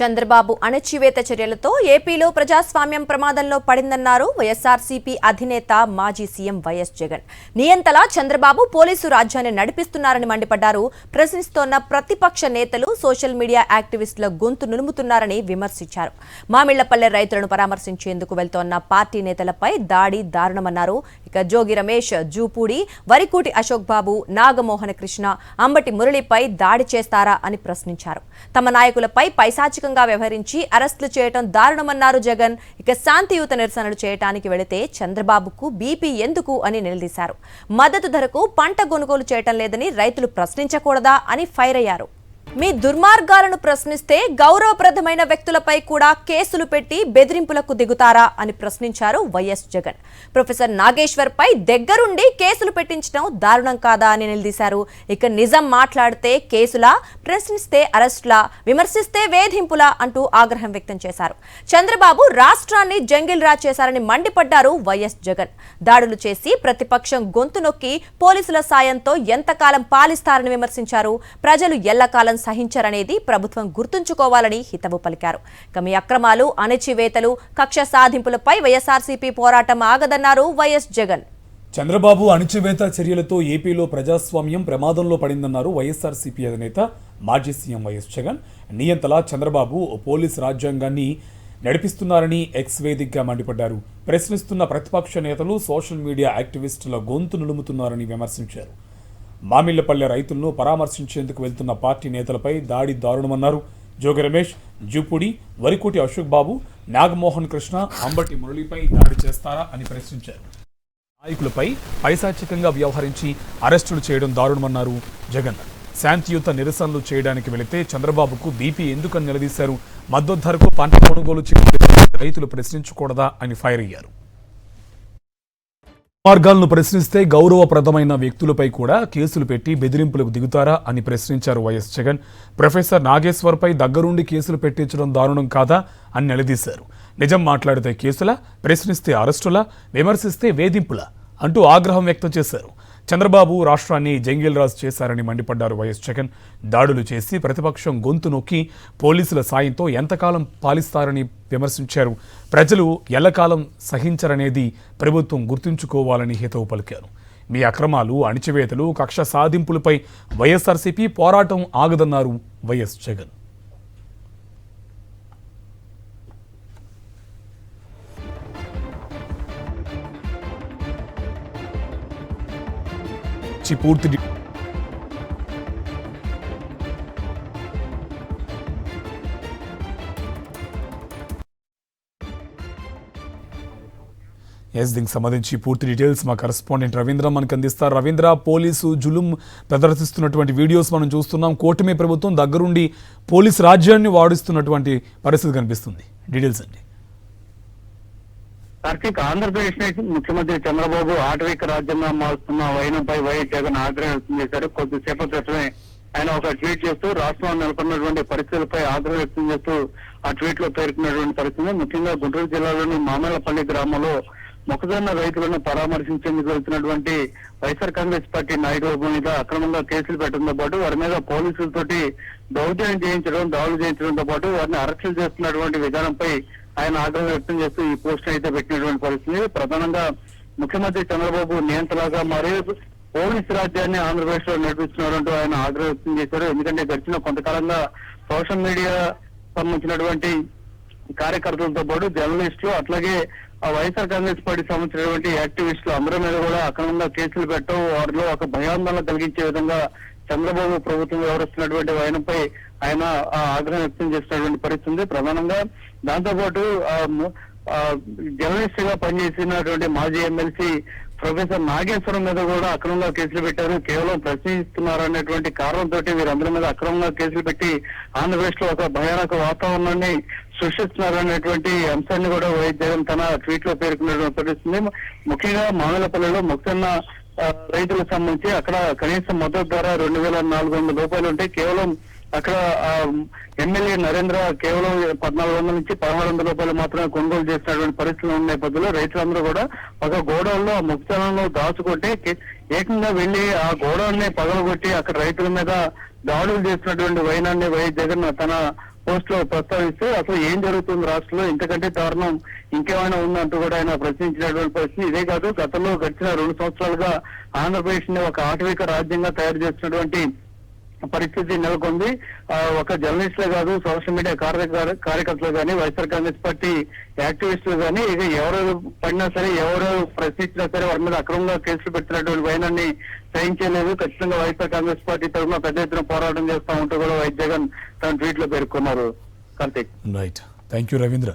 చంద్రబాబు అణచివేత చర్యలతో ఏపీలో ప్రజాస్వామ్యం ప్రమాదంలో పడిందన్నారు వైఎస్ఆర్సీపీ అధినేత మాజీ సీఎం వైఎస్ జగన్. నియంతలా చంద్రబాబు పోలీసు రాజ్యాన్ని నడిపిస్తున్నారని మండిపడ్డారు. ప్రశ్నిస్తోన్న ప్రతిపక్ష నేతలు సోషల్ మీడియా యాక్టివిస్టుల గొంతు నులుముతున్నారని విమర్శించారు. మామిళ్లపల్లె రైతులను పరామర్శించేందుకు వెళ్తోన్న పార్టీ నేతలపై దాడి దారుణమన్నారు. ఇక జోగి రమేష్, జూపూడి, వరికోటి అశోక్ బాబు, నాగమోహన కృష్ణ, అంబటి మురళిపై దాడి చేస్తారా అని ప్రశ్నించారు. తమ నాయకులపై పైశాచికంగా వ్యవహరించి అరెస్టులు చేయడం దారుణమన్నారు జగన్. ఇక శాంతియుత నిరసనలు చేయడానికి వెళితే చంద్రబాబుకు బీపీ ఎందుకు అని నిలదీశారు. మద్దతు ధరకు పంట కొనుగోలు చేయటం లేదని రైతులు ప్రశ్నించకూడదా అని ఫైర్ అయ్యారు. మీ దుర్మార్గాలను ప్రశ్నిస్తే గౌరవప్రదమైన వ్యక్తులపై కూడా కేసులు పెట్టి బెదిరింపులకు దిగుతారా అని ప్రశ్నించారు వైఎస్ జగన్. ప్రొఫెసర్ నాగేశ్వర్ పై దగ్గరుండి కేసులు పెట్టించడం దారుణం కాదా అని నిలదీశారు. ఇక నిజం మాట్లాడితే కేసులా, ప్రశ్నిస్తే అరెస్టులా, విమర్శిస్తే వేధింపులా అంటూ ఆగ్రహం వ్యక్తం చేశారు. చంద్రబాబు రాష్ట్రాన్ని జంగిల్ రాజ్ చేశారని మండిపడ్డారు వైఎస్ జగన్. దాడులు చేసి ప్రతిపక్షం గొంతు నొక్కి పోలీసుల సాయంతో ఎంతకాలం పాలిస్తారని విమర్శించారు. ప్రజలు ఎల్లకాలం సహించరనేది ప్రభుత్వం గుర్తుంచుకోవాలని హితవు పలికారు. మీ అక్రమాలు, అణచివేతలు, కక్ష సాధింపులపై వైఎస్ఆర్సీపీ పోరాటం ఆగదన్నారు వైఎస్ జగన్. చంద్రబాబు అణచివేత చర్యలతో ఏపీలో ప్రజాస్వామ్యం ప్రమాదంలో పడిందన్నారు వైఎస్ఆర్సీపీ అధినేత మాజీ సీఎం వైఎస్ జగన్. నియంతలా చంద్రబాబు పోలీసు రాజ్యాంగాన్ని నడిపిస్తున్నారని ఎక్స్ వేదికగా మండిపడ్డారు. ప్రశ్నిస్తున్న ప్రతిపక్ష నేతలు సోషల్ మీడియా యాక్టివిస్టుల గొంతు నులుముతున్నారని విమర్శించారు. మామిళ్లపల్లె రైతులను పరామర్శించేందుకు వెళ్తున్న పార్టీ నేతలపై దాడి దారుణమన్నారు. జోగి రమేష్, జూపూడి, వరికోటి అశోక్ బాబు, నాగమోహన్ కృష్ణ, అంబటి మురళిపై దాడి చేస్తారా అని ప్రశ్నించారు. నాయకులపై పైశాచికంగా వ్యవహరించి అరెస్టులు చేయడం దారుణమన్నారు జగన్. శాంతియుత నిరసనలు చేయడానికి వెళితే చంద్రబాబుకు బీపీ ఎందుకని నిలదీశారు. మద్దతు ధరకు పంట కొనుగోలు చేయడం రైతులు ప్రశ్నించకూడదా అని ఫైర్ అయ్యారు. మార్గాలను ప్రశ్నిస్తే గౌరవప్రదమైన వ్యక్తులపై కూడా కేసులు పెట్టి బెదిరింపులకు దిగుతారా అని ప్రశ్నించారు వైఎస్ జగన్. ప్రొఫెసర్ నాగేశ్వర్పై దగ్గరుండి కేసులు పెట్టించడం దారుణం కాదా అని నిలదీశారు. నిజం మాట్లాడితే కేసులా, ప్రశ్నిస్తే అరెస్టులా, విమర్శిస్తే వేధింపులా అంటూ ఆగ్రహం వ్యక్తం చేశారు. చంద్రబాబు రాష్ట్రాన్ని జంగిల్ రాజ్ చేశారని మండిపడ్డారు వైఎస్ జగన్. దాడులు చేసి ప్రతిపక్షం గొంతు నొక్కి పోలీసుల సాయంతో ఎంతకాలం పాలిస్తారని విమర్శించారు. ప్రజలు ఎల్లకాలం సహించరనేది ప్రభుత్వం గుర్తుంచుకోవాలని హితవు పలికారు. మీ అక్రమాలు, అణచివేతలు, కక్ష సాధింపులపై వైఎస్ఆర్సీపీ పోరాటం ఆగదన్నారు వైఎస్ జగన్. పూర్తి దీనికి సంబంధించి పూర్తి డీటెయిల్స్ మా కరెస్పాండెంట్ రవీంద్ర మనకు అందిస్తారు. రవీంద్ర, పోలీసు జులుం ప్రదర్శిస్తున్నటువంటి వీడియోస్ మనం చూస్తున్నాం. కూటమి ప్రభుత్వం దగ్గరుండి పోలీసు రాజ్యాన్ని వాడిస్తున్నటువంటి పరిస్థితి కనిపిస్తుంది. డీటెయిల్స్ అండి. కార్తీక్, ఆంధ్రప్రదేశ్ ముఖ్యమంత్రి చంద్రబాబు ఆటవిక రాజ్యంగా మారుతున్న వైనంపై వైఎస్ జగన్ ఆగ్రహం వ్యక్తం చేశారు. కొద్దిసేపటి క్రితమే ఆయన ఒక ట్వీట్ చేస్తూ రాష్ట్రంలో నెలకొన్నటువంటి పరిస్థితులపై ఆగ్రహం వ్యక్తం చేస్తూ ఆ ట్వీట్ లో పేర్కొన్నటువంటి పరిస్థితి. ముఖ్యంగా గుంటూరు జిల్లాలోని మామిళ్లపల్లి గ్రామంలో మొక్కజొన్న రైతులను పరామర్శించేందుకు వెళ్తున్నటువంటి వైఎస్ఆర్ కాంగ్రెస్ పార్టీ నాయకుల మీద అక్రమంగా కేసులు పెట్టడంతో పాటు వారి మీద పోలీసులతోటి దౌర్జన్యం చేయించడం, దాడులు చేయించడంతో పాటు వారిని అరెస్టులు చేస్తున్నటువంటి విధానంపై ఆయన ఆగ్రహం వ్యక్తం చేస్తూ ఈ పోస్ట్ అయితే పెట్టినటువంటి పరిస్థితి. ప్రధానంగా ముఖ్యమంత్రి చంద్రబాబు నియంతలాగా మారి పోలీసు రాజ్యాన్ని ఆంధ్రప్రదేశ్ లో నడిపిస్తున్నారంటూ ఆయన ఆగ్రహం వ్యక్తం చేశారు. ఎందుకంటే గడిచిన కొంతకాలంగా సోషల్ మీడియా సంబంధించినటువంటి కార్యకర్తలతో పాటు జర్నలిస్టులు, అట్లాగే వైఎస్ఆర్ కాంగ్రెస్ పార్టీ సంబంధించినటువంటి యాక్టివిస్టులు అందరి మీద కూడా అక్రమంగా కేసులు పెట్టడం, వారిలో ఒక భయాందోళన కలిగించే విధంగా చంద్రబాబు ప్రభుత్వం వ్యవహరిస్తున్నటువంటి వైనంపై ఆయన ఆగ్రహం వ్యక్తం చేసినటువంటి పరిస్థితి. ప్రధానంగా దాంతోపాటు జర్నలిస్ట్ గా పనిచేసినటువంటి మాజీ ఎమ్మెల్సీ ప్రొఫెసర్ నాగేశ్వరం మీద కూడా అక్రమంగా కేసులు పెట్టారు. కేవలం ప్రశ్నిస్తున్నారనేటువంటి కారణంతో వీరందరి మీద అక్రమంగా కేసులు పెట్టి ఆంధ్రప్రదేశ్ లో ఒక భయానక వాతావరణాన్ని సృష్టిస్తున్నారనేటువంటి అంశాన్ని కూడా వైఎస్ జగన్ తన ట్వీట్ లో పేర్కొన్నటువంటి పరిస్థితుంది. ముఖ్యంగా మామిళ్లపల్లిలో మొక్కజొన్న రైతులకు సంబంధించి అక్కడ కనీసం మద్దతు ధర 2,400 రూపాయలు ఉంటే కేవలం అక్కడ ఎమ్మెల్యే నరేంద్ర కేవలం 1,400 నుంచి 1,600 రూపాయలు మాత్రమే కొనుగోలు చేసినటువంటి పరిస్థితులు ఉన్న నేపథ్యంలో రైతులందరూ కూడా ఒక గోడౌన్లో మొక్కజొన్నను దాచుకుంటే ఏకంగా వెళ్లి ఆ గోడౌన్ ని పగలగొట్టి అక్కడ రైతుల మీద దాడులు చేసినటువంటి వైనాన్ని వైఎస్ జగన్ తన పోస్ట్ లో ప్రస్తావిస్తూ అసలు ఏం జరుగుతుంది రాష్ట్రంలో, ఇంతకంటే దారుణం ఇంకేమైనా ఉందంటూ కూడా ఆయన ప్రశ్నించినటువంటి పరిస్థితి. ఇదే కాదు, గతంలో గడిచిన 2 సంవత్సరాలుగా ఆంధ్రప్రదేశ్ ని ఒక ఆటవిక రాజ్యంగా తయారు చేస్తున్నటువంటి పరిస్థితి నెలకొంది. ఒక జర్నలిస్టులే కాదు, సోషల్ మీడియా కార్యకర్తలు కానీ, వైఎస్ఆర్ కాంగ్రెస్ పార్టీ యాక్టివిస్టులు కానీ, ఇక ఎవరు పడినా సరే, ఎవరు ప్రశ్నించినా సరే వారి మీద అక్రమంగా కేసులు పెట్టినటువంటి వైనాన్ని సహించలేదు. ఖచ్చితంగా వైఎస్ఆర్ కాంగ్రెస్ పార్టీ తరఫున పెద్ద ఎత్తున పోరాటం చేస్తా ఉంటూ కూడా వైఎస్ జగన్ తన ట్వీట్ లో పేర్కొన్నారు. Karthik. Right, thank you Ravindra.